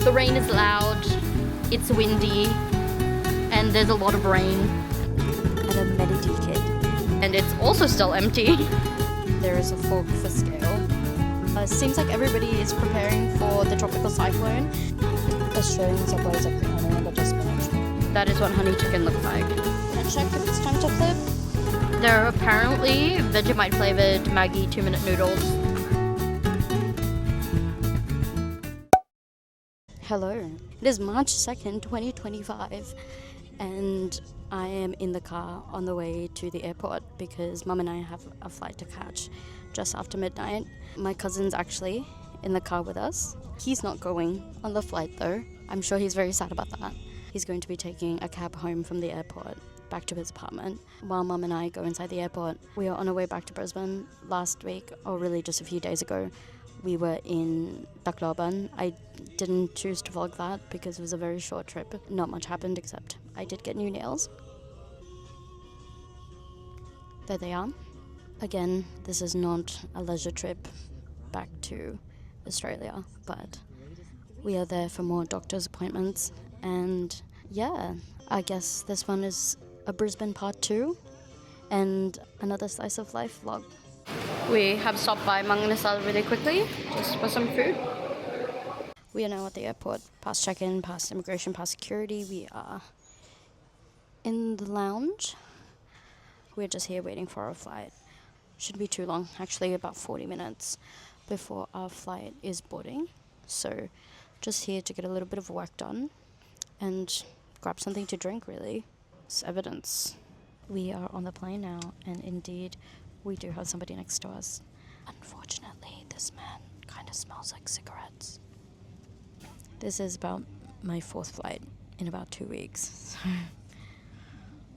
The rain is loud, it's windy, and there's a lot of rain. And a medicine kit. And it's also still empty. There is a fork for scale. Seems like everybody is preparing for the tropical cyclone. Australian subways are cleaner, but just spinach. That is what honey chicken looks like. And check if it's time to flip. There are apparently Vegemite flavored Maggi 2-minute noodles. Hello. It is March 2nd, 2025, and I am in the car on the way to the airport because Mum and I have a flight to catch just after midnight. My cousin's actually in the car with us. He's not going on the flight though. I'm sure he's very sad about that. He's going to be taking a cab home from the airport back to his apartment while Mum and I go inside the airport. We are on our way back to Brisbane. Last week, or really just a few days ago, we were in Tacloban. I didn't choose to vlog that because it was a very short trip. Not much happened except I did get new nails. There they are. Again, this is not a leisure trip back to Australia, but we are there for more doctor's appointments. And yeah, I guess this one is a Brisbane part 2 and another slice of life vlog. We have stopped by Mang Inasal really quickly, just for some food. We are now at the airport, past check-in, past immigration, past security. We are in the lounge. We're just here waiting for our flight. Shouldn't be too long, actually about 40 minutes before our flight is boarding. So just here to get a little bit of work done and grab something to drink, really. It's evidence. We are on the plane now, and indeed we do have somebody next to us. Unfortunately, this man kind of smells like cigarettes. This is about my 4th flight in about 2 weeks.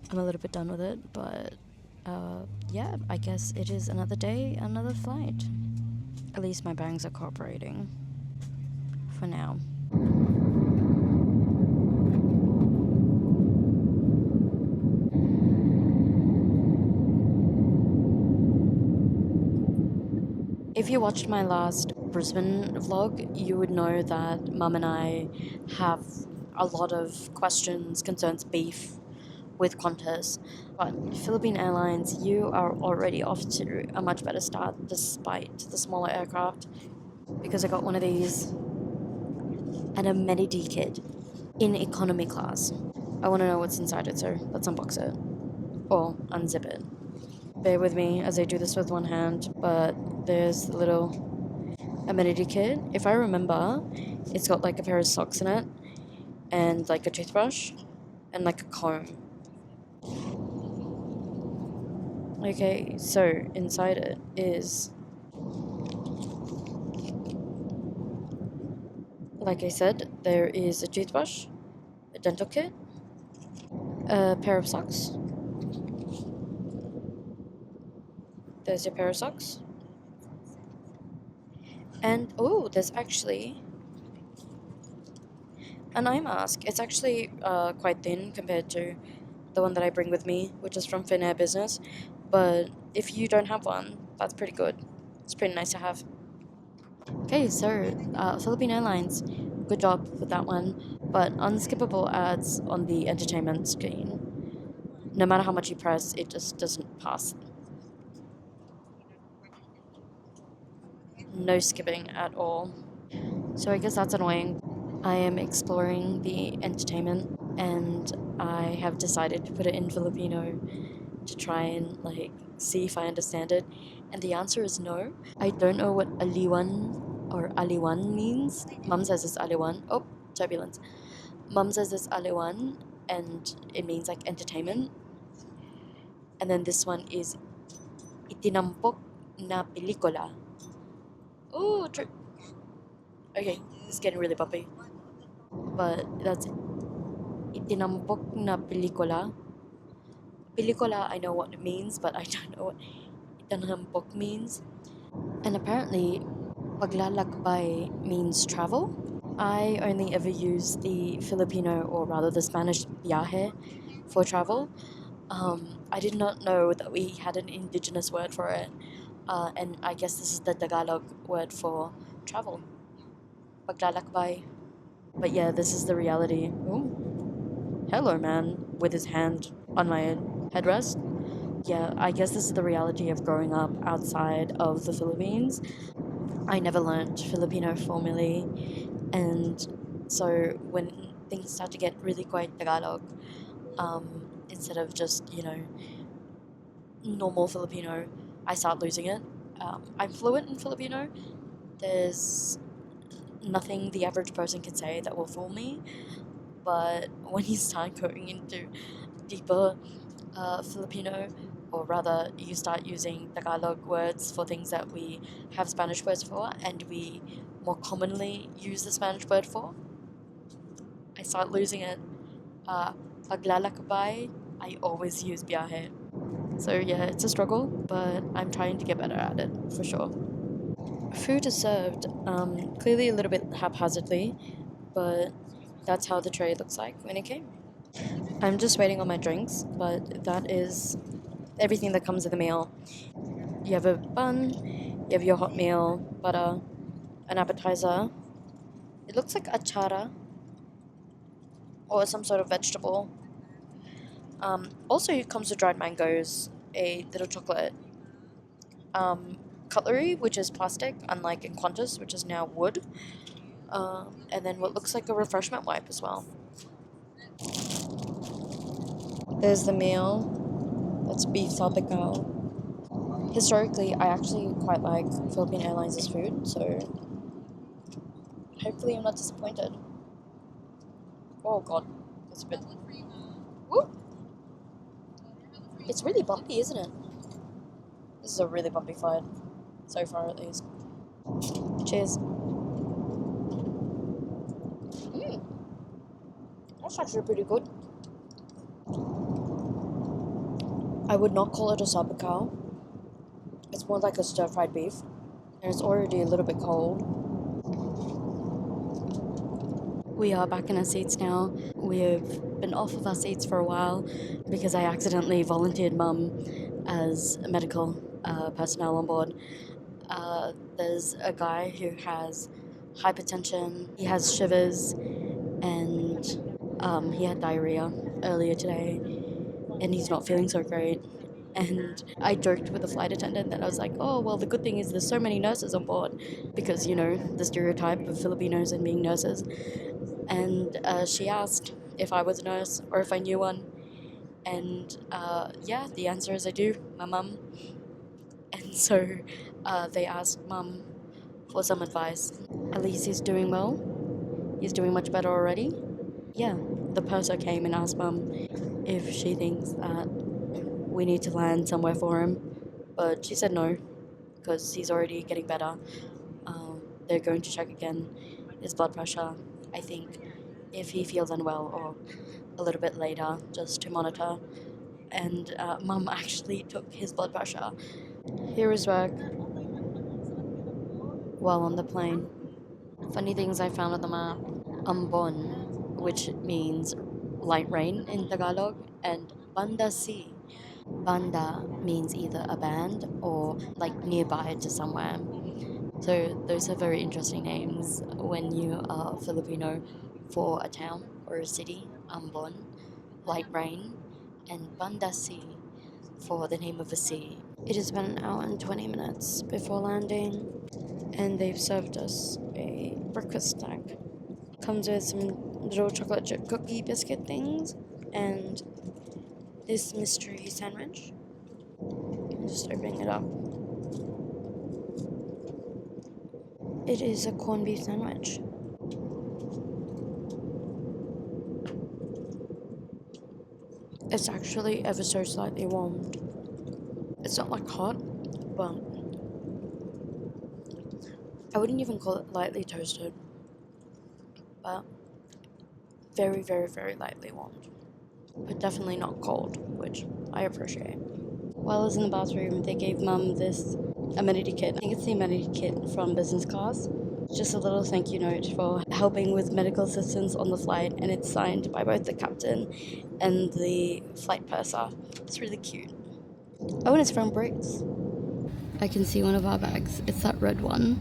I'm a little bit done with it, but yeah, I guess it is another day, another flight. At least my bangs are cooperating for now. If you watched my last Brisbane vlog, you would know that Mum and I have a lot of questions, concerns, beef with Qantas. But Philippine Airlines, you are already off to a much better start despite the smaller aircraft, because I got one of these and a Medicine kit in economy class. I want to know what's inside it, so let's unbox it or unzip it. Bear with me as I do this with one hand, but there's the little amenity kit. If I remember, it's got like a pair of socks in it and like a toothbrush and like a comb. Okay, so inside it is, like I said, there is a toothbrush, a dental kit, a pair of socks. There's your pair of socks. And oh, there's actually an eye mask. It's actually quite thin compared to the one that I bring with me, which is from Finnair Business. But if you don't have one, that's pretty good. It's pretty nice to have. Okay, so Philippine Airlines, good job with that one. But unskippable ads on the entertainment screen. No matter how much you press, it just doesn't pass. No skipping at all. So I guess that's annoying. I am exploring the entertainment and I have decided to put it in Filipino to try and like see if I understand it. And the answer is no. I don't know what aliwan or aliwan means. Mum says it's aliwan. Oh, turbulence. Mum says it's aliwan and it means like entertainment. And then this one is itinampok na pelikula. Oh, okay, it's getting really bumpy. But that's itinampok na pelikula. Pelikula, I know what it means, but I don't know what itinampok means. And apparently, paglalakbay means travel. I only ever use the Filipino, or rather the Spanish viaje for travel. I did not know that we had an indigenous word for it. And I guess this is the Tagalog word for travel. Paglalakbay. But yeah, this is the reality. Ooh. Hello, man, with his hand on my headrest. Yeah, I guess this is the reality of growing up outside of the Philippines. I never learned Filipino formally, and so when things start to get really quite Tagalog, instead of just, normal Filipino, I start losing it. I'm fluent in Filipino. There's nothing the average person can say that will fool me, but when you start going into deeper Filipino, or rather, you start using Tagalog words for things that we have Spanish words for, and we more commonly use the Spanish word for, I start losing it. Paglalakbay, I always use biyahe. So yeah, it's a struggle, but I'm trying to get better at it, for sure. Food is served, clearly a little bit haphazardly, but that's how the tray looks like when it came. I'm just waiting on my drinks, but that is everything that comes with a meal. You have a bun, you have your hot meal, butter, an appetizer. It looks like achara or some sort of vegetable. Also, it comes with dried mangoes, a little chocolate, cutlery, which is plastic, unlike in Qantas, which is now wood, and then what looks like a refreshment wipe as well. There's the meal. That's beef salpicao. Historically, I actually quite like Philippine Airlines' food, so hopefully I'm not disappointed. Oh god, that's a bit... Woo! It's really bumpy, isn't it? This is a really bumpy flight, so far at least. Cheers. That's actually pretty good. I would not call it a salpicao. It's more like a stir-fried beef, and it's already a little bit cold. We are back in our seats now. We've been off of our seats for a while because I accidentally volunteered Mum as a medical personnel on board. There's a guy who has hypertension, he has shivers, and he had diarrhea earlier today, and he's not feeling so great. And I joked with the flight attendant that I was like, oh, well, the good thing is there's so many nurses on board because, the stereotype of Filipinos and being nurses. And she asked if I was a nurse or if I knew one. And yeah, the answer is I do, my mum. And so they asked Mum for some advice. At least he's doing well. He's doing much better already. Yeah, the purser came and asked Mum if she thinks that we need to land somewhere for him. But she said no, because he's already getting better. They're going to check again his blood pressure, I think, if he feels unwell, or a little bit later, just to monitor. And Mum actually took his blood pressure. Here is work while on the plane. Funny things I found on the map. Ambon, which means light rain in Tagalog, and Banda Si. Banda means either a band or like nearby to somewhere. So those are very interesting names when you are Filipino for a town or a city. Ambon, light rain, and Banda Si for the name of a sea. It is about an hour and 20 minutes before landing, and they've served us a breakfast snack. Comes with some little chocolate chip cookie biscuit things and this mystery sandwich. I'm just opening it up. It is a corned beef sandwich. It's actually ever so slightly warmed. It's not like hot, but I wouldn't even call it lightly toasted, but very, very, very lightly warmed. But definitely not cold, which I appreciate. While I was in the bathroom, they gave Mum this amenity kit. I think it's the amenity kit from business class. It's just a little thank you note for helping with medical assistance on the flight, and it's signed by both the captain and the flight purser. It's really cute. Oh, and it's from Briggs. I can see one of our bags. It's that red one.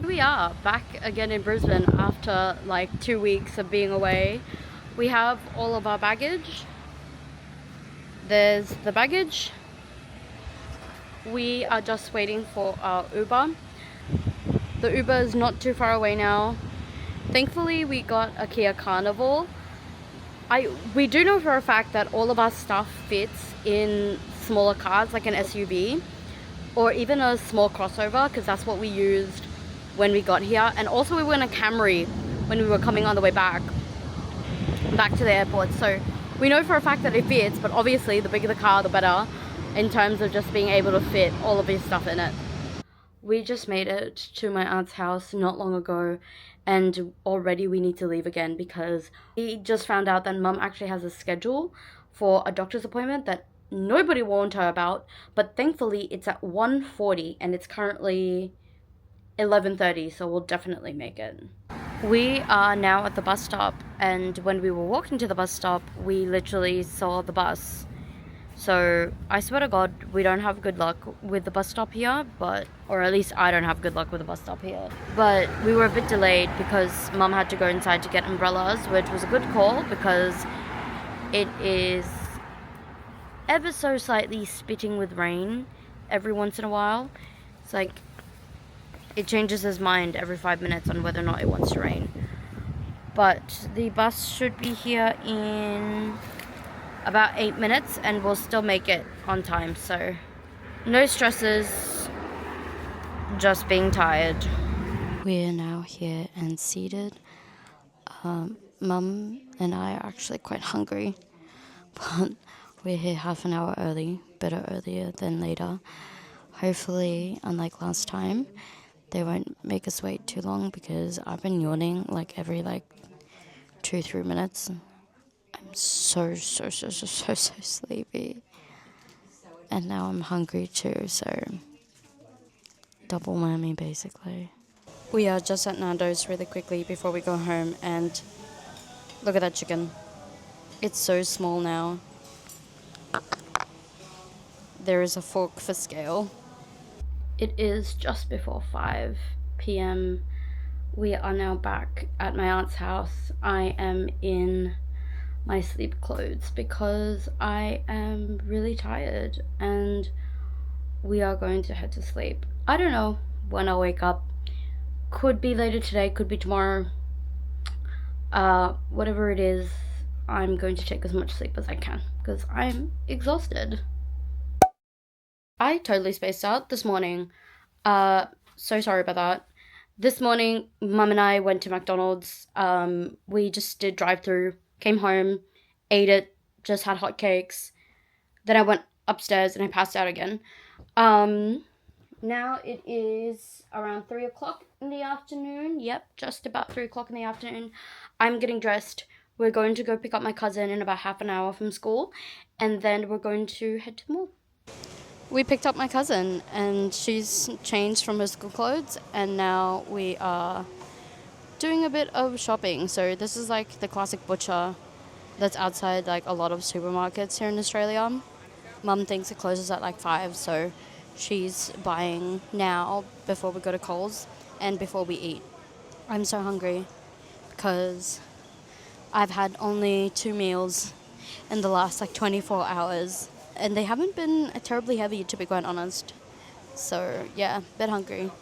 We are back again in Brisbane after like 2 weeks of being away. We have all of our baggage. There's the baggage. We are just waiting for our Uber. The Uber is not too far away now. Thankfully, we got a Kia Carnival. We do know for a fact that all of our stuff fits in smaller cars like an SUV or even a small crossover, because that's what we used when we got here. And also we were in a Camry when we were coming on the way back to the airport. So we know for a fact that it fits, but obviously the bigger the car, the better in terms of just being able to fit all of his stuff in it. We just made it to my aunt's house not long ago, and already we need to leave again because we just found out that mum actually has a schedule for a doctor's appointment that nobody warned her about, but thankfully it's at 1:40 and it's currently 11:30, so we'll definitely make it. We are now at the bus stop, and when we were walking to the bus stop, we literally saw the bus. So I swear to God, we don't have good luck with the bus stop here, or at least I don't have good luck with the bus stop here. But we were a bit delayed because mum had to go inside to get umbrellas, which was a good call because it is ever so slightly spitting with rain every once in a while. It's like it changes his mind every 5 minutes on whether or not it wants to rain. But the bus should be here in about 8 minutes and we'll still make it on time, so no stresses, just being tired. We're now here and seated. Mum and I are actually quite hungry, but we're here half an hour early, better earlier than later. Hopefully, unlike last time, they won't make us wait too long because I've been yawning like every 2-3 minutes. I'm so sleepy. And now I'm hungry too, so double whammy basically. We are just at Nando's really quickly before we go home, and look at that chicken. It's so small now. There is a fork for scale. It is just before 5 p.m. We are now back at my aunt's house. I am in my sleep clothes because I am really tired and we are going to head to sleep. I don't know when I'll wake up. Could be later today, could be tomorrow. Whatever it is, I'm going to take as much sleep as I can because I'm exhausted. I totally spaced out this morning. So sorry about that. This morning, Mum and I went to McDonald's. We just did drive-through, came home, ate it, just had hotcakes. Then I went upstairs and I passed out again. Now it is around 3 o'clock in the afternoon. Yep, just about 3 o'clock in the afternoon. I'm getting dressed. We're going to go pick up my cousin in about half an hour from school, and then we're going to head to the mall. We picked up my cousin and she's changed from her school clothes, and now we are doing a bit of shopping. So this is like the classic butcher that's outside like a lot of supermarkets here in Australia. Mum thinks it closes at 5, so she's buying now before we go to Coles and before we eat. I'm so hungry because I've had only 2 meals in the last 24 hours. And they haven't been terribly heavy, to be quite honest. So, yeah, a bit hungry.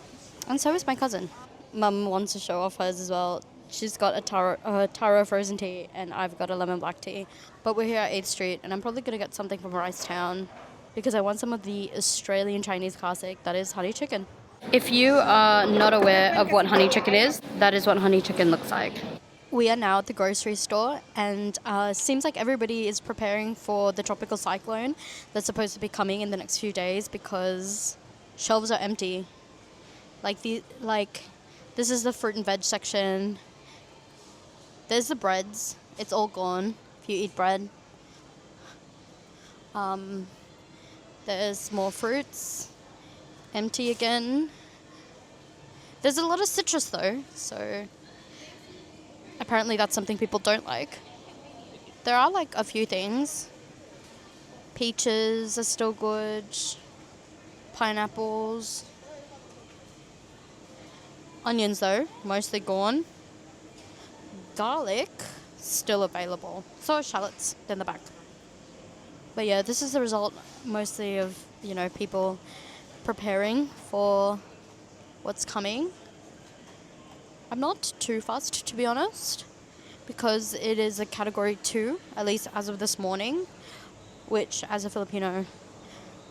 And so is my cousin. Mum wants to show off hers as well. She's got a taro frozen tea, and I've got a lemon black tea. But we're here at 8th Street, and I'm probably going to get something from Ricetown because I want some of the Australian Chinese classic, that is honey chicken. If you are not aware of what honey chicken is, that is what honey chicken looks like. We are now at the grocery store, and seems like everybody is preparing for the tropical cyclone that's supposed to be coming in the next few days because shelves are empty. This is the fruit and veg section. There's the breads. It's all gone if you eat bread. There's more fruits. Empty again. There's a lot of citrus though, so apparently that's something people don't like. There are a few things. Peaches are still good. Pineapples. Onions though, mostly gone. Garlic, still available. So are shallots in the back. But yeah, this is the result mostly of, you know, people preparing for what's coming. I'm not too fussed, to be honest, because it is a category 2, at least as of this morning, which as a Filipino,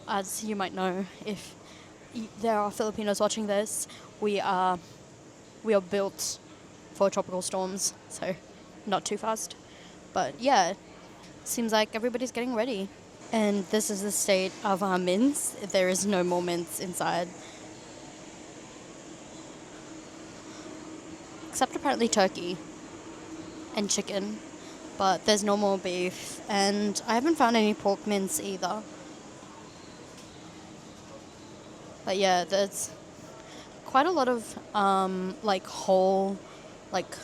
as you might know, if there are Filipinos watching this, we are built for tropical storms, so not too fast. But yeah, seems like everybody's getting ready. And this is the state of our mince. There is no more mince inside. Except apparently turkey and chicken. But there's no more beef. And I haven't found any pork mince either. But yeah, there's quite a lot of like whole like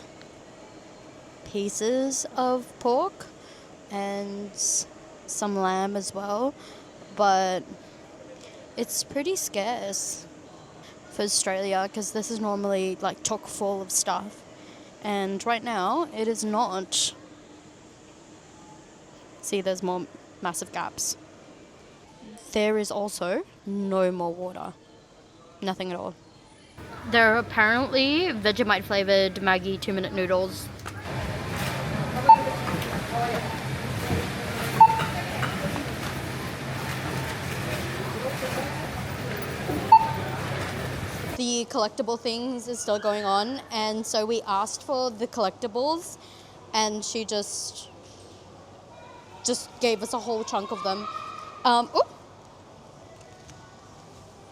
pieces of pork and some lamb as well, but it's pretty scarce for Australia because this is normally like chock full of stuff, and right now it is not. See, there's more massive gaps. There is also no more water, nothing at all. There are apparently Vegemite flavored Maggi 2-minute noodles. The collectible things is still going on, and so we asked for the collectibles, and she just gave us a whole chunk of them.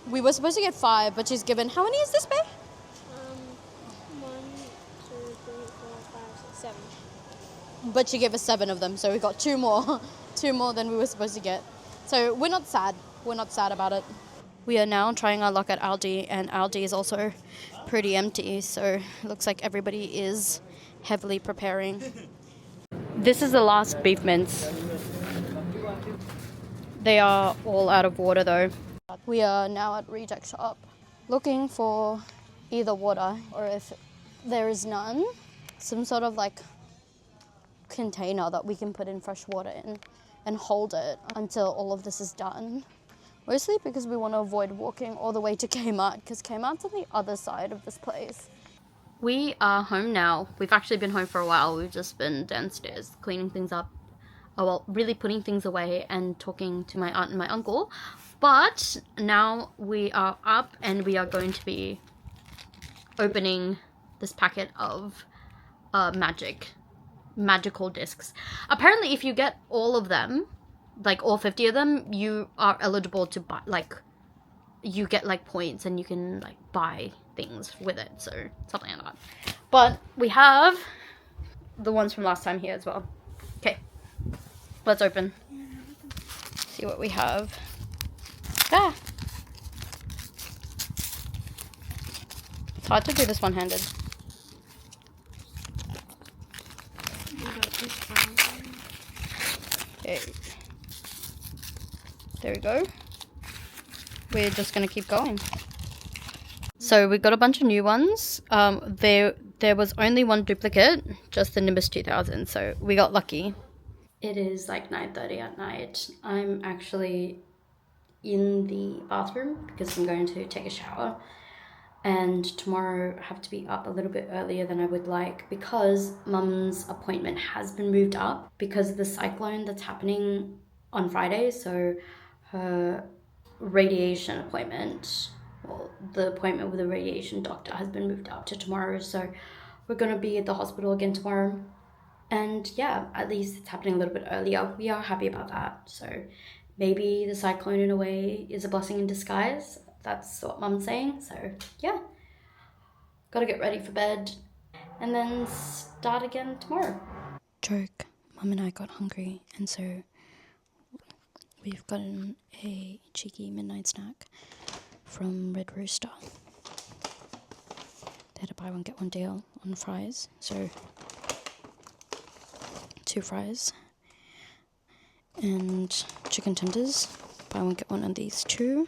We were supposed to get 5, but she's given, how many is this, babe? 1, 2, 3, 4, 5, 6, 7. But she gave us 7 of them, so we got 2 more. 2 more than we were supposed to get. So we're not sad. We're not sad about it. We are now trying our luck at Aldi, and Aldi is also pretty empty, so it looks like everybody is heavily preparing. This is the last beef mince. They are all out of water though. We are now at Reject Shop looking for either water, or if there is none, some sort of like container that we can put in fresh water in and hold it until all of this is done. Mostly because we want to avoid walking all the way to Kmart, because Kmart's on the other side of this place. We are home now. We've actually been home for a while. We've just been downstairs cleaning things up. Oh, well, really putting things away and talking to my aunt and my uncle. But now we are up and we are going to be opening this packet of magical discs. Apparently, if you get all of them, like all 50 of them, you are eligible to buy, like, you get like points and you can like buy things with it, so something like that. But we have the ones from last time here as well. Okay, let's open. See what we have. Ah! It's hard to do this one-handed. Okay. There we go. We're just gonna keep going. So we got a bunch of new ones. There was only one duplicate, just the Nimbus 2000, so we got lucky. It is like 9:30 at night. I'm actually in the bathroom because I'm going to take a shower, and tomorrow I have to be up a little bit earlier than I would like because Mum's appointment has been moved up because of the cyclone that's happening on Friday. So her radiation appointment, well, the appointment with the radiation doctor has been moved up to tomorrow, so we're going to be at the hospital again tomorrow. And yeah, at least it's happening a little bit earlier. We are happy about that. So maybe the cyclone in a way is a blessing in disguise. That's what Mum's saying. So yeah, gotta get ready for bed and then start again tomorrow. Joke, Mum and I got hungry, and so we've gotten a cheeky midnight snack from Red Rooster. They had a buy one get one deal on fries, so 2 fries and chicken tenders. Buy one get one on these 2.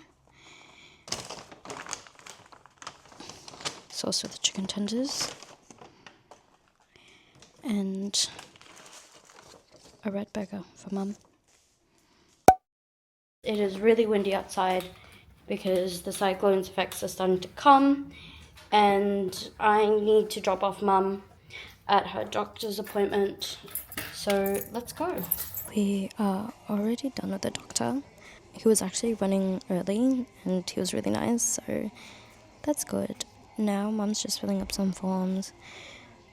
sauce for the chicken tenders, and a red burger for Mum. It is really windy outside because the cyclone's effects are starting to come, and I need to drop off Mum at her doctor's appointment. So let's go. We are already done with the doctor. He was actually running early and he was really nice, so that's good. Now Mum's just filling up some forms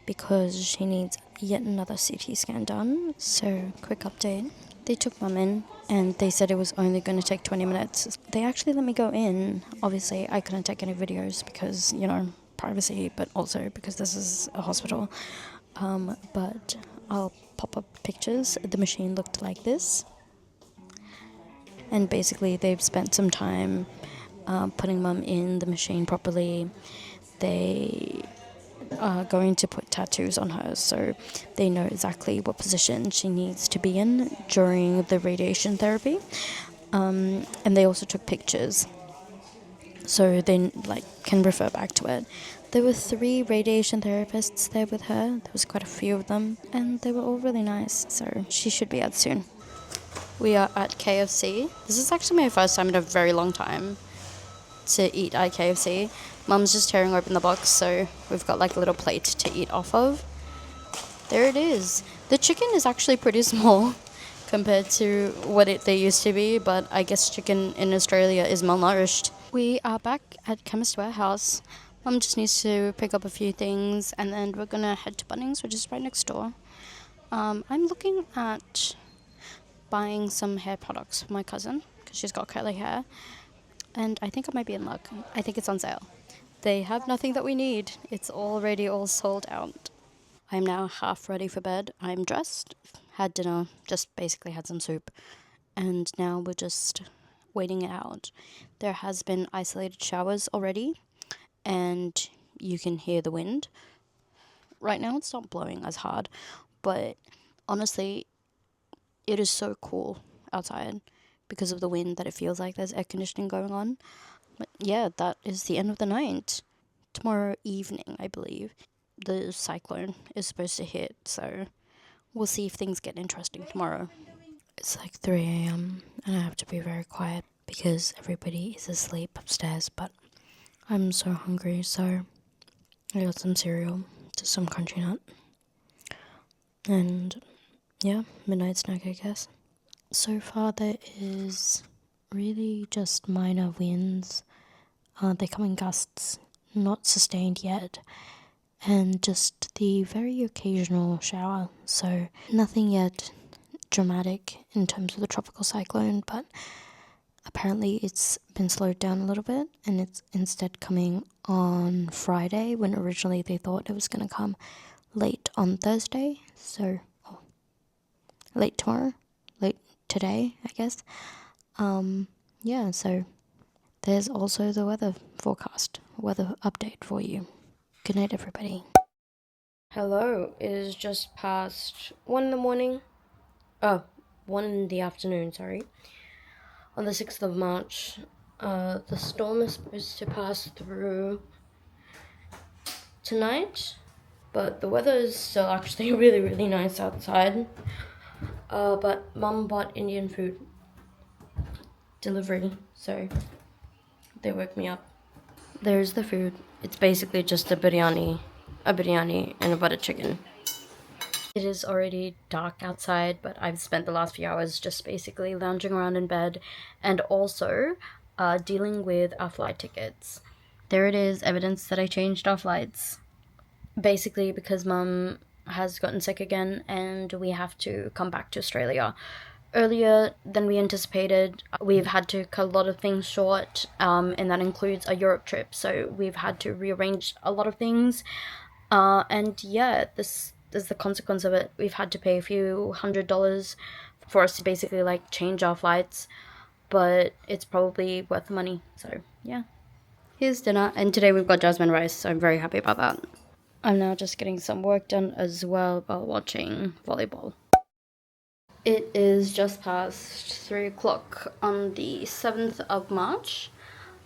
because she needs yet another CT scan done. So, quick update. They took Mum in and they said it was only going to take 20 minutes. They actually let me go in. Obviously, I couldn't take any videos because, you know, privacy, but also because this is a hospital. But I'll pop up pictures. The machine looked like this. And basically, they've spent some time putting Mum in the machine properly. They are going to put tattoos on her, so they know exactly what position she needs to be in during the radiation therapy. And they also took pictures, so they can refer back to it. There were 3 radiation therapists there with her. There was quite a few of them, and they were all really nice, so she should be out soon. We are at KFC. This is actually my first time in a very long time to eat at KFC. Mum's just tearing open the box, so we've got like a little plate to eat off of. There it is. The chicken is actually pretty small compared to what they used to be, but I guess chicken in Australia is malnourished. We are back at Chemist Warehouse. Mum just needs to pick up a few things, and then we're gonna head to Bunnings, which is right next door. I'm looking at buying some hair products for my cousin because she's got curly hair, and I think I might be in luck. I think it's on sale. They have nothing that we need. It's already all sold out. I'm now half ready for bed. I'm dressed, had dinner, just basically had some soup, and now we're just waiting it out. There has been isolated showers already, and you can hear the wind. Right now it's not blowing as hard, but honestly, it is so cool outside because of the wind that it feels like there's air conditioning going on. But yeah, that is the end of the night. Tomorrow evening, I believe, the cyclone is supposed to hit, so we'll see if things get interesting tomorrow. It's like 3 a.m. and I have to be very quiet because everybody is asleep upstairs, but I'm so hungry, so I got some cereal, just some crunchy nut, and yeah, midnight snack, I guess. So far there is really just minor winds. They come in gusts, not sustained yet, and just the very occasional shower. So nothing yet dramatic in terms of the tropical cyclone, but apparently it's been slowed down a little bit, and it's instead coming on Friday when originally they thought it was going to come late on Thursday. So late tomorrow, late today, I guess. Yeah, so there's also the weather forecast, weather update for you. Good night, everybody. Hello, it is just past 1 in the morning. 1 in the afternoon, sorry. On the 6th of March, the storm is supposed to pass through tonight, but the weather is still actually really, really nice outside. But Mum bought Indian food delivery, so they woke me up. There's the food. It's basically just a biryani and a butter chicken. It is already dark outside, but I've spent the last few hours just basically lounging around in bed and also dealing with our flight tickets. There it is, evidence that I changed our flights. Basically because Mum has gotten sick again and we have to come back to Australia earlier than we anticipated. We've had to cut a lot of things short, and that includes a Europe trip, so we've had to rearrange a lot of things, and yeah, this is the consequence of it. We've had to pay a few $100s for us to basically change our flights, but it's probably worth the money, so yeah. Here's dinner, and today we've got jasmine rice, so I'm very happy about that. I'm now just getting some work done as well while watching volleyball. It is just past 3 o'clock on the 7th of March.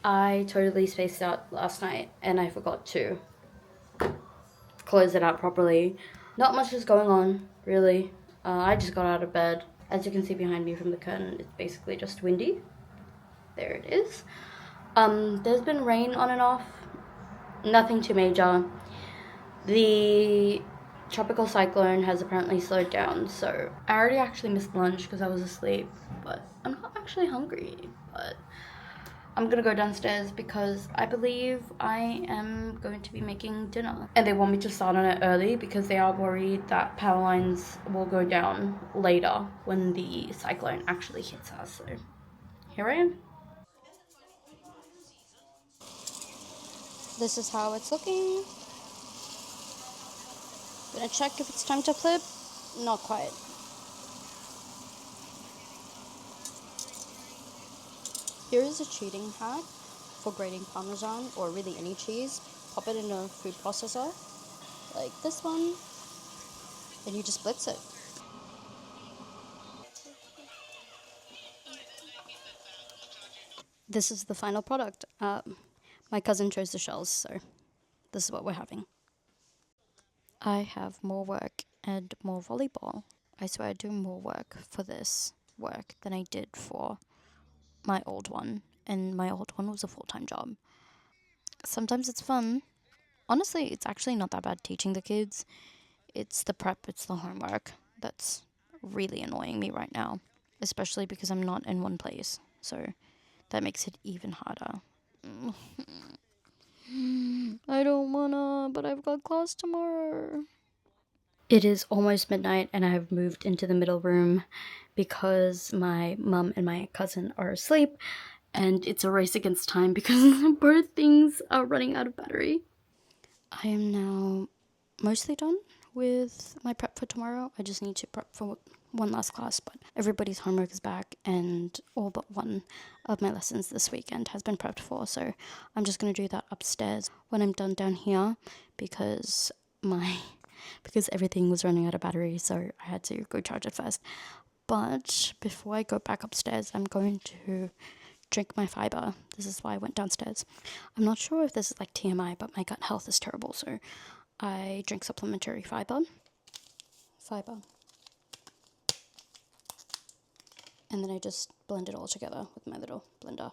I totally spaced out last night and I forgot to close it out properly. Not much is going on, really. I just got out of bed. As you can see behind me from the curtain, it's basically just windy. There it is. There's been rain on and off. Nothing too major. The tropical cyclone has apparently slowed down, so I already actually missed lunch because I was asleep, but I'm not actually hungry. But I'm gonna go downstairs because I believe I am going to be making dinner. And they want me to start on it early because they are worried that power lines will go down later when the cyclone actually hits us. So here I am. This is how it's looking. Gonna check if it's time to flip. Not quite. Here is a cheating hack for grating parmesan or really any cheese. Pop it in a food processor like this one, and you just blitz it. This is the final product. My cousin chose the shells, so this is what we're having. I have more work and more volleyball. I swear I do more work for this work than I did for my old one, and my old one was a full-time job. Sometimes it's fun. Honestly, it's actually not that bad teaching the kids. It's the prep, it's the homework that's really annoying me right now, especially because I'm not in one place, so that makes it even harder. I don't wanna, but I've got class tomorrow. It is almost midnight and I have moved into the middle room because my mum and my cousin are asleep and it's a race against time because both things are running out of battery. I am now mostly done with my prep for tomorrow. I just need to prep for one last class, but everybody's homework is back and all but one of my lessons this weekend has been prepped for, so I'm just going to do that upstairs when I'm done down here because everything was running out of battery, so I had to go charge it first. But before I go back upstairs, I'm going to drink my fiber. This is why I went downstairs. I'm not sure if this is like TMI, but my gut health is terrible, so I drink supplementary fiber. And then I just blend it all together with my little blender.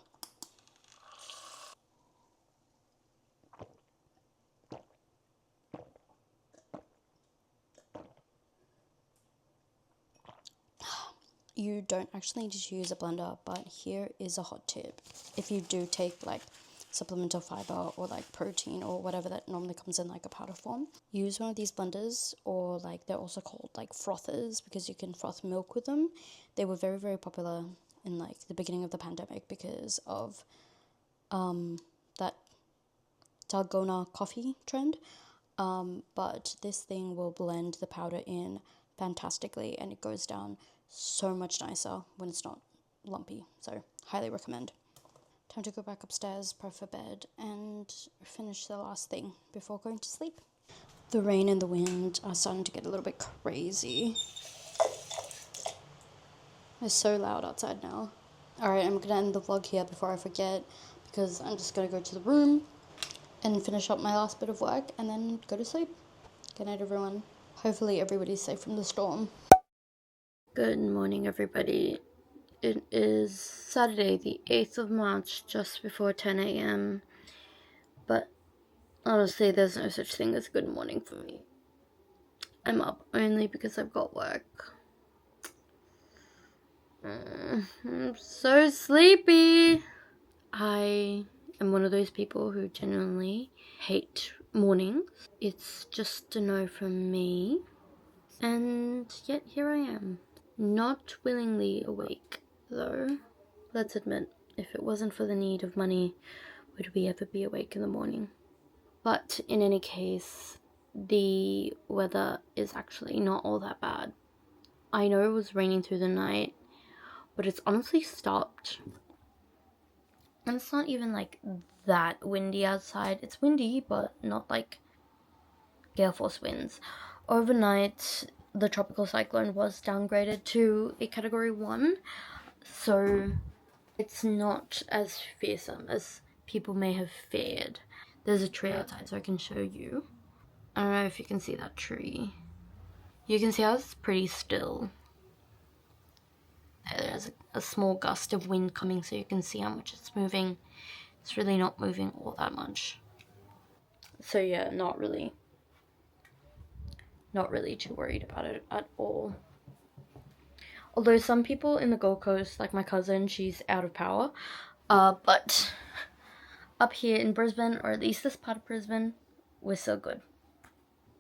You don't actually need to use a blender, but here is a hot tip. If you do take like supplemental fiber or like protein or whatever that normally comes in like a powder form, use one of these blenders, or like they're also called like frothers because you can froth milk with them. They were very, very popular in like the beginning of the pandemic because of that dalgona coffee trend. But this thing will blend the powder in fantastically and it goes down so much nicer when it's not lumpy, so highly recommend. Time to go back upstairs, prep for bed, and finish the last thing before going to sleep. The rain and the wind are starting to get a little bit crazy. It's so loud outside now. Alright, I'm gonna end the vlog here before I forget because I'm just gonna go to the room and finish up my last bit of work and then go to sleep. Good night, everyone. Hopefully everybody's safe from the storm. Good morning, everybody. It is Saturday, the 8th of March, just before 10 a.m. But honestly, there's no such thing as good morning for me. I'm up only because I've got work. I'm so sleepy. I am one of those people who genuinely hate mornings. It's just a no from me. And yet here I am. Not willingly awake, though. Let's admit, if it wasn't for the need of money, would we ever be awake in the morning? But in any case, the weather is actually not all that bad. I know it was raining through the night, but it's honestly stopped. And it's not even like that windy outside. It's windy, but not like gale force winds. Overnight, the tropical cyclone was downgraded to a category 1, so it's not as fearsome as people may have feared. There's a tree outside, so I can show you. I don't know if you can see that tree. You can see how it's pretty still. There's a small gust of wind coming, so you can see how much it's moving. It's really not moving all that much. So yeah, not really too worried about it at all. Although some people in the Gold Coast, like my cousin, she's out of power. But up here in Brisbane, or at least this part of Brisbane, we're so good.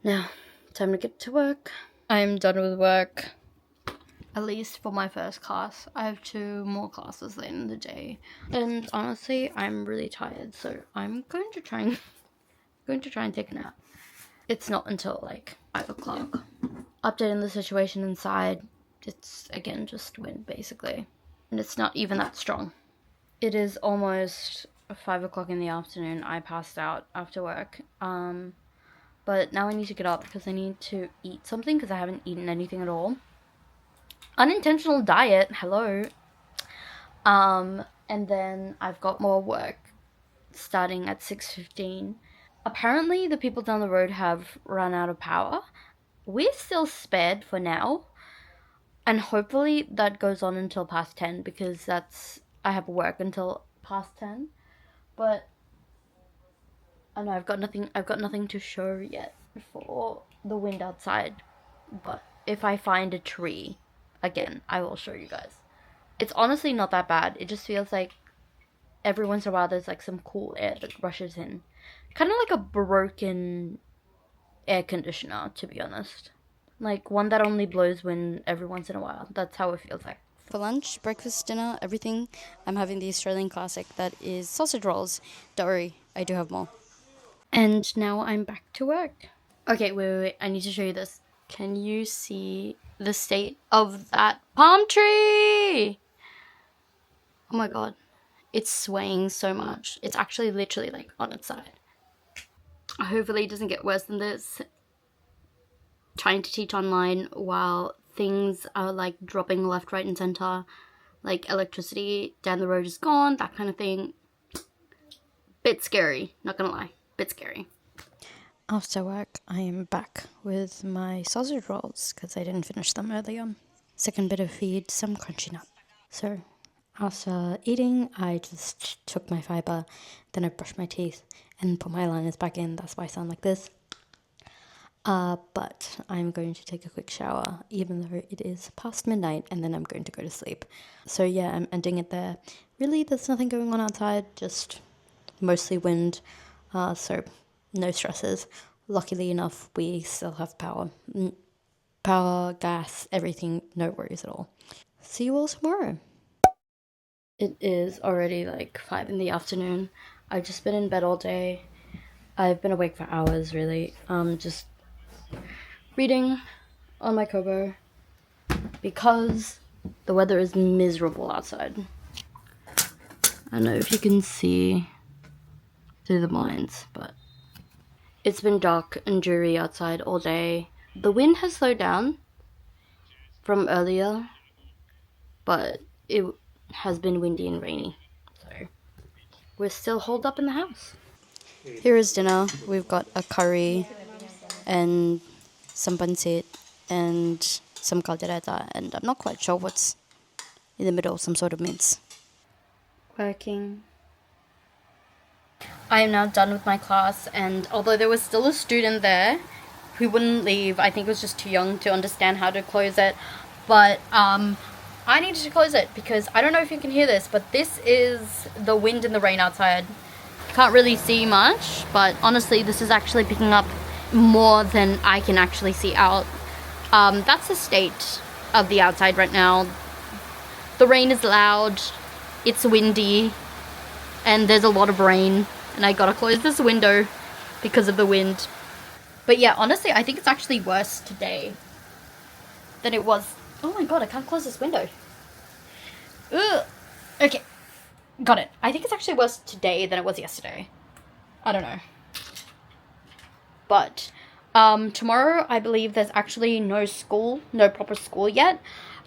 Now, time to get to work. I'm done with work. At least for my first class. I have 2 more classes later in the day. And honestly, I'm really tired, so I'm going to try and take a nap. It's not until like 5 o'clock. Updating the situation inside. It's again just wind basically. And it's not even that strong. It is almost 5 o'clock in the afternoon. I passed out after work. But now I need to get up because I need to eat something because I haven't eaten anything at all. Unintentional diet, hello. And then I've got more work starting at 6:15. Apparently the people down the road have run out of power. We're still spared for now. And hopefully that goes on until past 10 because I have work until past 10. But I know I've got nothing to show yet for the wind outside. But if I find a tree, again, I will show you guys. It's honestly not that bad. It just feels like every once in a while there's like some cool air that rushes in. Kind of like a broken air conditioner, to be honest. Like one that only blows wind every once in a while. That's how it feels like. For lunch, breakfast, dinner, everything, I'm having the Australian classic that is sausage rolls. Don't worry, I do have more. And now I'm back to work. Okay, wait. I need to show you this. Can you see the state of that palm tree? Oh my god. It's swaying so much. It's actually literally like on its side. Hopefully it doesn't get worse than this. Trying to teach online while things are like dropping left, right and center. Like electricity down the road is gone, that kind of thing. Bit scary, not gonna lie. Bit scary. After work, I am back with my sausage rolls because I didn't finish them earlier. Second bit of feed, some crunchy nut. So, after eating, I just took my fiber, then I brushed my teeth and put my liners back in. That's why I sound like this. But I'm going to take a quick shower, even though it is past midnight, and then I'm going to go to sleep. So yeah, I'm ending it there. Really, there's nothing going on outside, just mostly wind. So no stresses. Luckily enough, we still have power. Power, gas, everything, no worries at all. See you all tomorrow. It is already like 5 in the afternoon. I've just been in bed all day. I've been awake for hours, really. Just reading on my Kobo because the weather is miserable outside. I don't know if you can see through the blinds, but it's been dark and dreary outside all day. The wind has slowed down from earlier, but it has been windy and rainy, so we're still holed up in the house. Here is dinner. We've got a curry and some pancit and some caldereta, and I'm not quite sure what's in the middle, some sort of mince. Working. I am now done with my class, and although there was still a student there who wouldn't leave, I think it was just too young to understand how to close it, but I needed to close it because I don't know if you can hear this, but this is the wind and the rain outside. Can't really see much, but honestly this is actually picking up more than I can actually see out. That's the state of the outside right now. The rain is loud, it's windy, and there's a lot of rain, and I gotta close this window because of the wind. But yeah, honestly, I think it's actually worse today than it was. Oh my god, I can't close this window. Ugh. Okay, got it. I think it's actually worse today than it was yesterday. I don't know. But tomorrow, I believe there's actually no proper school yet,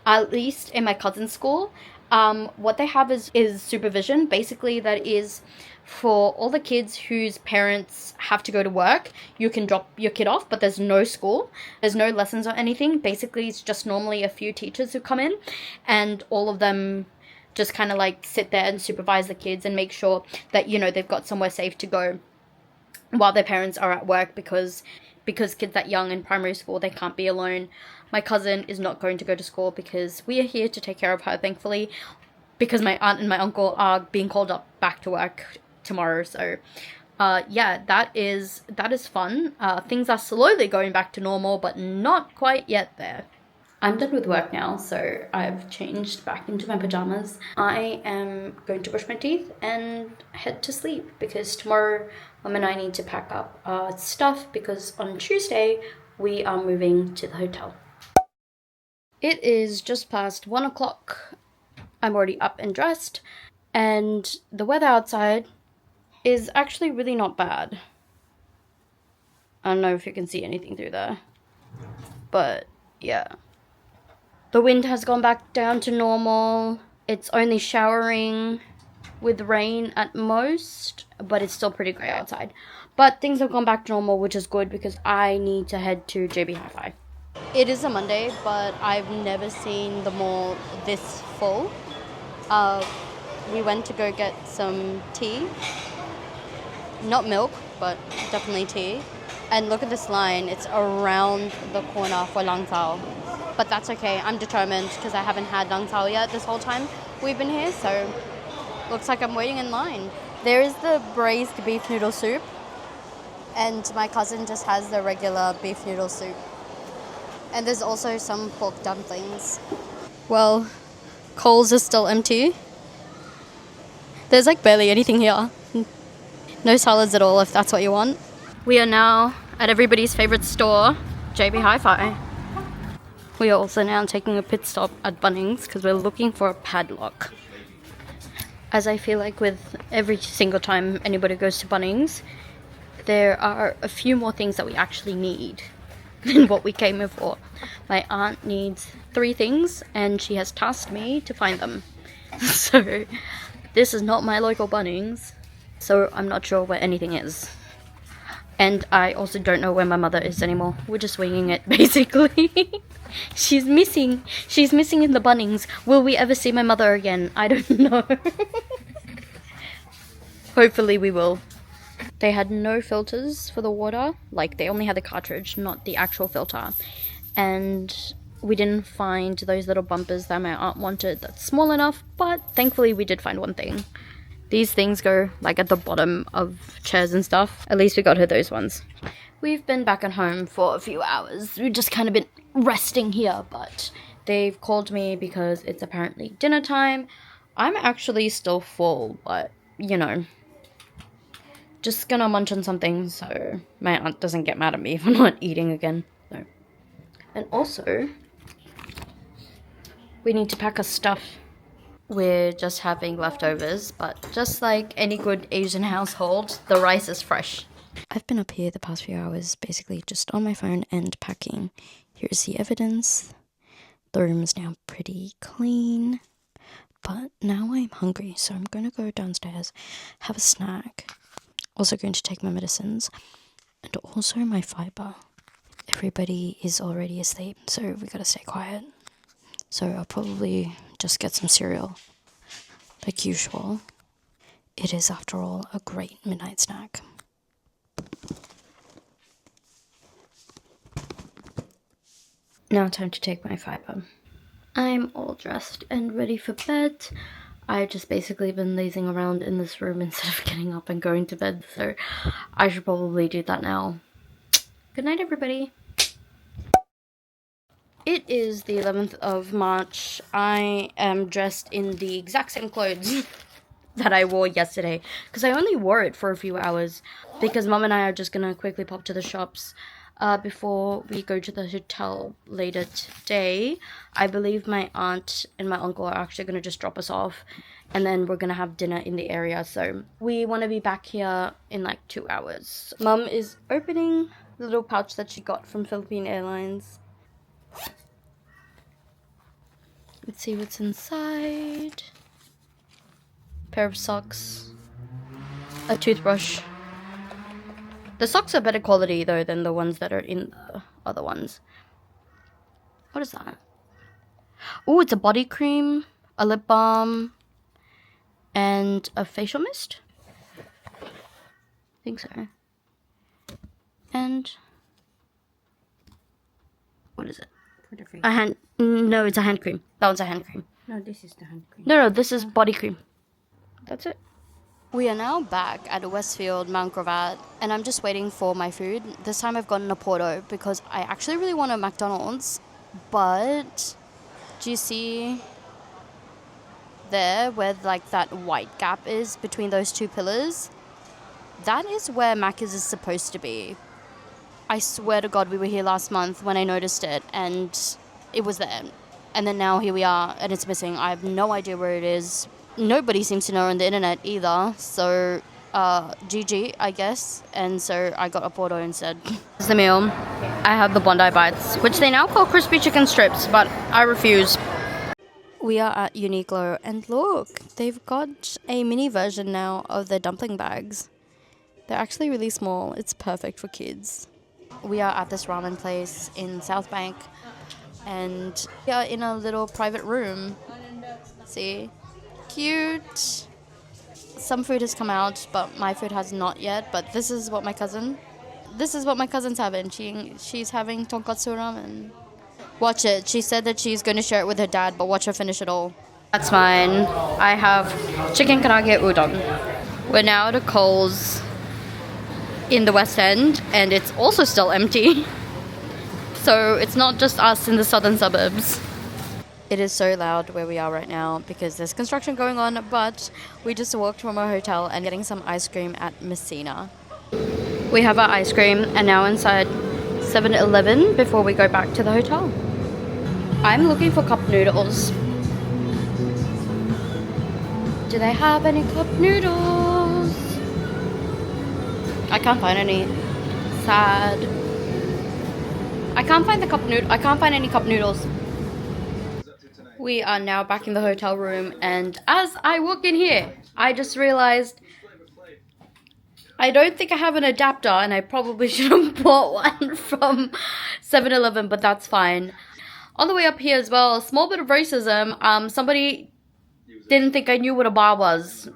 at least in my cousin's school. What they have is supervision. Basically, that is For all the kids whose parents have to go to work, you can drop your kid off, but there's no school. There's no lessons or anything. Basically, it's just normally a few teachers who come in, and all of them just kind of like sit there and supervise the kids and make sure that, you know, they've got somewhere safe to go while their parents are at work, because kids that young in primary school, they can't be alone. My cousin is not going to go to school because we are here to take care of her, thankfully, because my aunt and my uncle are being called up back to work tomorrow. So yeah, that is fun. Things are slowly going back to normal, but not quite yet there. I'm done with work now, so I've changed back into my pajamas. I am going to brush my teeth and head to sleep because tomorrow Mum and I need to pack up our stuff because on Tuesday we are moving to the hotel. It is just past 1 o'clock. I'm already up and dressed, and the weather outside is actually really not bad. I don't know if you can see anything through there, but yeah. The wind has gone back down to normal. It's only showering with rain at most, but it's still pretty grey outside. But things have gone back to normal, which is good because I need to head to JB Hi-Fi. It is a Monday, but I've never seen the mall this full. We went to go get some tea. Not milk, but definitely tea. And look at this line. It's around the corner for Lang Tao. But that's okay. I'm determined because I haven't had Lang Tao yet this whole time we've been here. So looks like I'm waiting in line. There is the braised beef noodle soup. And my cousin just has the regular beef noodle soup. And there's also some pork dumplings. Well, Coles is still empty. There's like barely anything here. No salads at all if that's what you want. We are now at everybody's favorite store, JB Hi-Fi. We are also now taking a pit stop at Bunnings because we're looking for a padlock. As I feel like with every single time anybody goes to Bunnings, there are a few more things that we actually need than what we came here for. My aunt needs 3 things and she has tasked me to find them. So this is not my local Bunnings, so I'm not sure where anything is. And I also don't know where my mother is anymore. We're just winging it, basically. She's missing. She's missing in the Bunnings. Will we ever see my mother again? I don't know. Hopefully we will. They had no filters for the water. Like, they only had the cartridge, not the actual filter. And we didn't find those little bumpers that my aunt wanted that's small enough, but thankfully we did find one thing. These things go like at the bottom of chairs and stuff. At least we got her those ones. We've been back at home for a few hours. We've just kind of been resting here, but they've called me because it's apparently dinner time. I'm actually still full, but you know, just gonna munch on something so my aunt doesn't get mad at me if I'm not eating again. No. And also, we need to pack our stuff. We're just having leftovers, but just like any good Asian household, the rice is fresh. I've been up here the past few hours, basically just on my phone and packing. Here's the evidence. The room is now pretty clean, but now I'm hungry, so I'm going to go downstairs, have a snack. Also going to take my medicines, and also my fiber. Everybody is already asleep, so we gotta stay quiet. So I'll probably just get some cereal, like usual. It is, after all, a great midnight snack. Now time to take my fiber. I'm all dressed and ready for bed. I've just basically been lazing around in this room instead of getting up and going to bed, so I should probably do that now. Good night, everybody. It is the 11th of March. I am dressed in the exact same clothes that I wore yesterday because I only wore it for a few hours because Mum and I are just gonna quickly pop to the shops before we go to the hotel later today. I believe my aunt and my uncle are actually gonna just drop us off and then we're gonna have dinner in the area, so we want to be back here in like 2 hours. Mum is opening the little pouch that she got from Philippine Airlines. Let's see what's inside. Pair of socks. a toothbrush. The socks are better quality though than the ones that are in the other ones. What is that? Oh, it's a body cream, a lip balm, and a facial mist. I think so. And what is it? A hand. No, it's a hand cream. That one's a hand cream. No, this is the hand cream. No, this is body cream. That's it. We are now back at Westfield, Mount Gravatt, and I'm just waiting for my food. This time I've gotten a Porto because I actually really want a McDonald's, but do you see there where like that white gap is between those two pillars? That is where Macca's is supposed to be. I swear to God we were here last month when I noticed it and it was there. And then now here we are and it's missing. I have no idea where it is. Nobody seems to know on the internet either. So, GG, I guess. And so I got a Porto instead. This is the meal. I have the Bondi Bites, which they now call crispy chicken strips, but I refuse. We are at Uniqlo and look, they've got a mini version now of their dumpling bags. They're actually really small. It's perfect for kids. We are at this ramen place in South Bank and we are in a little private room. See? Cute. Some food has come out, but my food has not yet. But this is what my cousin's having. She's having tonkatsu ramen. Watch it. She said that she's going to share it with her dad, but watch her finish it all. That's mine. I have chicken karaage udon. We're now at a Coles in the West End, and it's also still empty. So it's not just us in the southern suburbs. It is so loud where we are right now because there's construction going on, but we just walked from our hotel and getting some ice cream at Messina. We have our ice cream and now inside 7-Eleven before we go back to the hotel. I'm looking for cup noodles. Do they have any cup noodles? I can't find any. Sad. I can't find any cup noodles. We are now back in the hotel room, and as I walk in here, I just realized I don't think I have an adapter, and I probably should have bought one from 7-Eleven, but that's fine. On the way up here as well, a small bit of racism. Somebody didn't think I knew what a bar was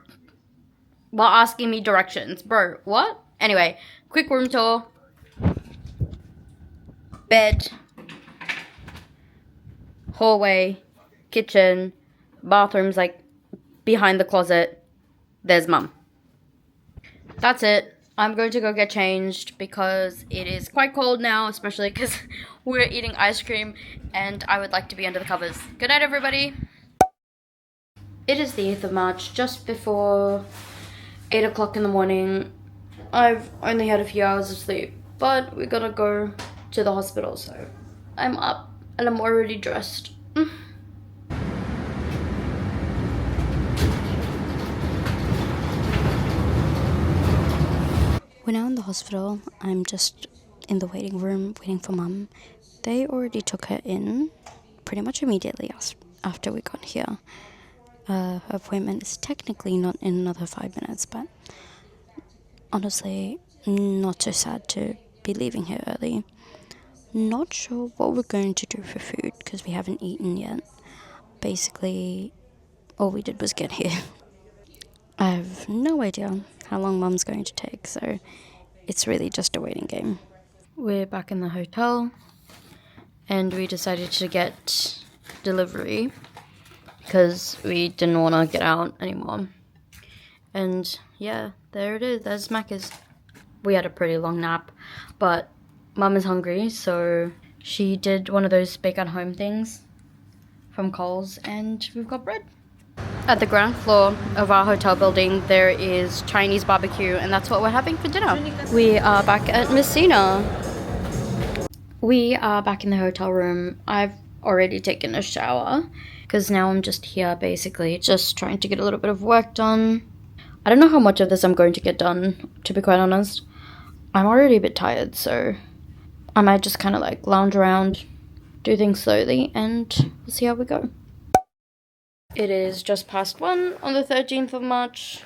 while asking me directions. Bro, what? Anyway, quick room tour. Bed. Hallway. Kitchen, bathrooms like behind the closet. There's mum. That's it. I'm going to go get changed because it is quite cold now, especially because we're eating ice cream and I would like to be under the covers. Good night, everybody. It is the 8th of March, just before 8 o'clock in the morning. I've only had a few hours of sleep, but we gotta go to the hospital, so I'm up and I'm already dressed. We're now in the hospital. I'm just in the waiting room waiting for mum. They already took her in pretty much immediately after we got here. Her appointment is technically not in another 5 minutes, but honestly, not too sad to be leaving here early. Not sure what we're going to do for food because we haven't eaten yet. Basically, all we did was get here. I have no idea how long mum's going to take, so it's really just a waiting game. We're back in the hotel and we decided to get delivery because we didn't want to get out anymore. And yeah, there it is. There's Macca's. We had a pretty long nap, but mum is hungry, so she did one of those bake at home things from Coles, and we've got bread. At the ground floor of our hotel building, there is Chinese barbecue, and that's what we're having for dinner. We are back at Messina. We are back in the hotel room. I've already taken a shower, because now I'm just here, basically, just trying to get a little bit of work done. I don't know how much of this I'm going to get done, to be quite honest. I'm already a bit tired, so I might just kind of like lounge around, do things slowly, and we'll see how we go. It is just past 1 on the 13th of March.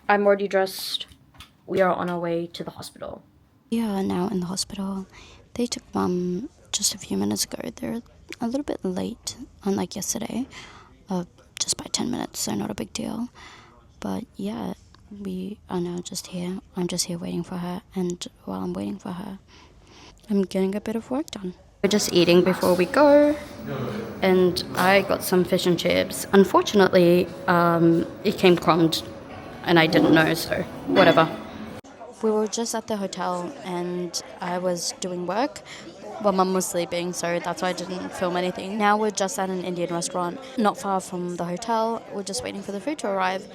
I'm already dressed. we are on our way to the hospital. We are now in the hospital. They took Mum just a few minutes ago. They're a little bit late, unlike yesterday, just by 10 minutes, so not a big deal. But yeah, we are now just here. I'm just here waiting for her, and while I'm waiting for her, I'm getting a bit of work done. We're just eating before we go, and I got some fish and chips. Unfortunately, it came crumbed, and I didn't know, so whatever. We were just at the hotel and I was doing work while Mum was sleeping, so that's why I didn't film anything. Now we're just at an Indian restaurant not far from the hotel. We're just waiting for the food to arrive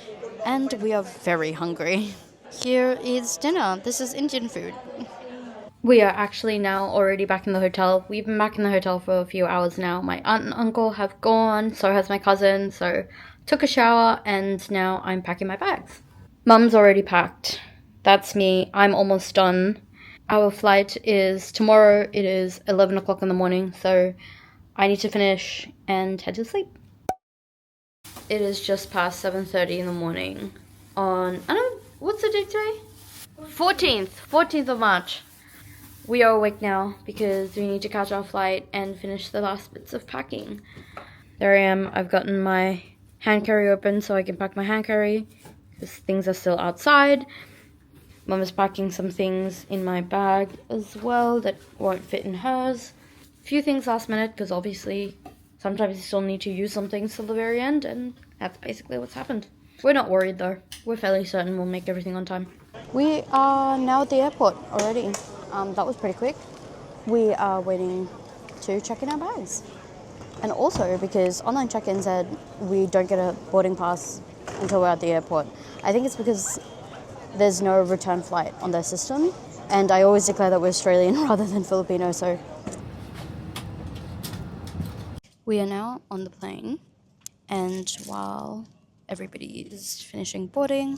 and we are very hungry. Here is dinner. This is Indian food. We are actually now already back in the hotel. We've been back in the hotel for a few hours now. My aunt and uncle have gone, so has my cousin, so took a shower and now I'm packing my bags. Mum's already packed. That's me. I'm almost done. Our flight is tomorrow. It is 11 o'clock in the morning, so I need to finish and head to sleep. It is just past 7:30 in the morning on, what's the date today? 14th of March. We are awake now because we need to catch our flight and finish the last bits of packing. There I am. I've gotten my hand carry open so I can pack my hand carry because things are still outside. Mum is packing some things in my bag as well that won't fit in hers. A few things last minute because obviously sometimes you still need to use some things till the very end, and that's basically what's happened. We're not worried though. We're fairly certain we'll make everything on time. We are now at the airport already. That was pretty quick. We are waiting to check in our bags. And also because online check-in said we don't get a boarding pass until we're at the airport. I think it's because there's no return flight on their system, and I always declare that we're Australian rather than Filipino, so. We are now on the plane, and while everybody is finishing boarding,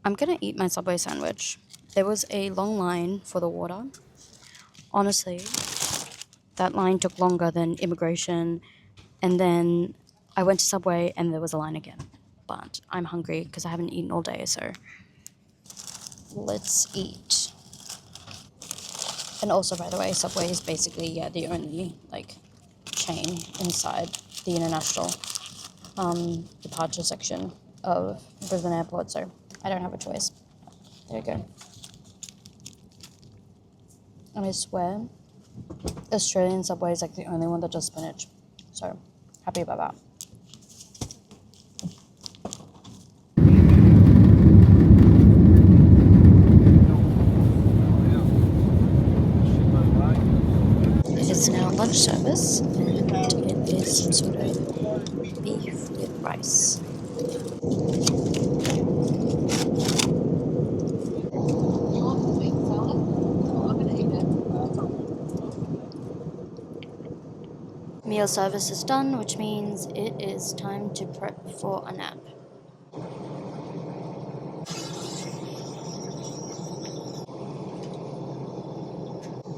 I'm gonna eat my Subway sandwich. There was a long line for the water. Honestly, that line took longer than immigration, and then I went to Subway and there was a line again. But I'm hungry because I haven't eaten all day, so let's eat. And also, by the way, Subway is basically, the only, chain inside the international departure section of Brisbane Airport, so I don't have a choice. There you go. And I swear, Australian Subway is the only one that does spinach, so happy about that. It's now lunch service, and it is some sort of beef with rice. Meal service is done, which means it is time to prep for a nap.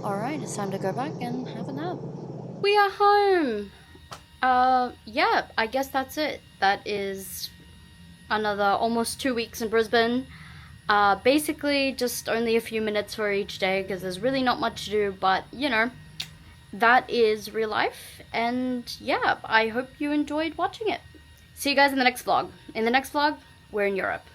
Alright, it's time to go back and have a nap. We are home! Yeah, I guess that's it. That is another almost 2 weeks in Brisbane. Basically just only a few minutes for each day because there's really not much to do, but that is real life, and yeah, I hope you enjoyed watching it. See you guys in the next vlog. In the next vlog, we're in Europe.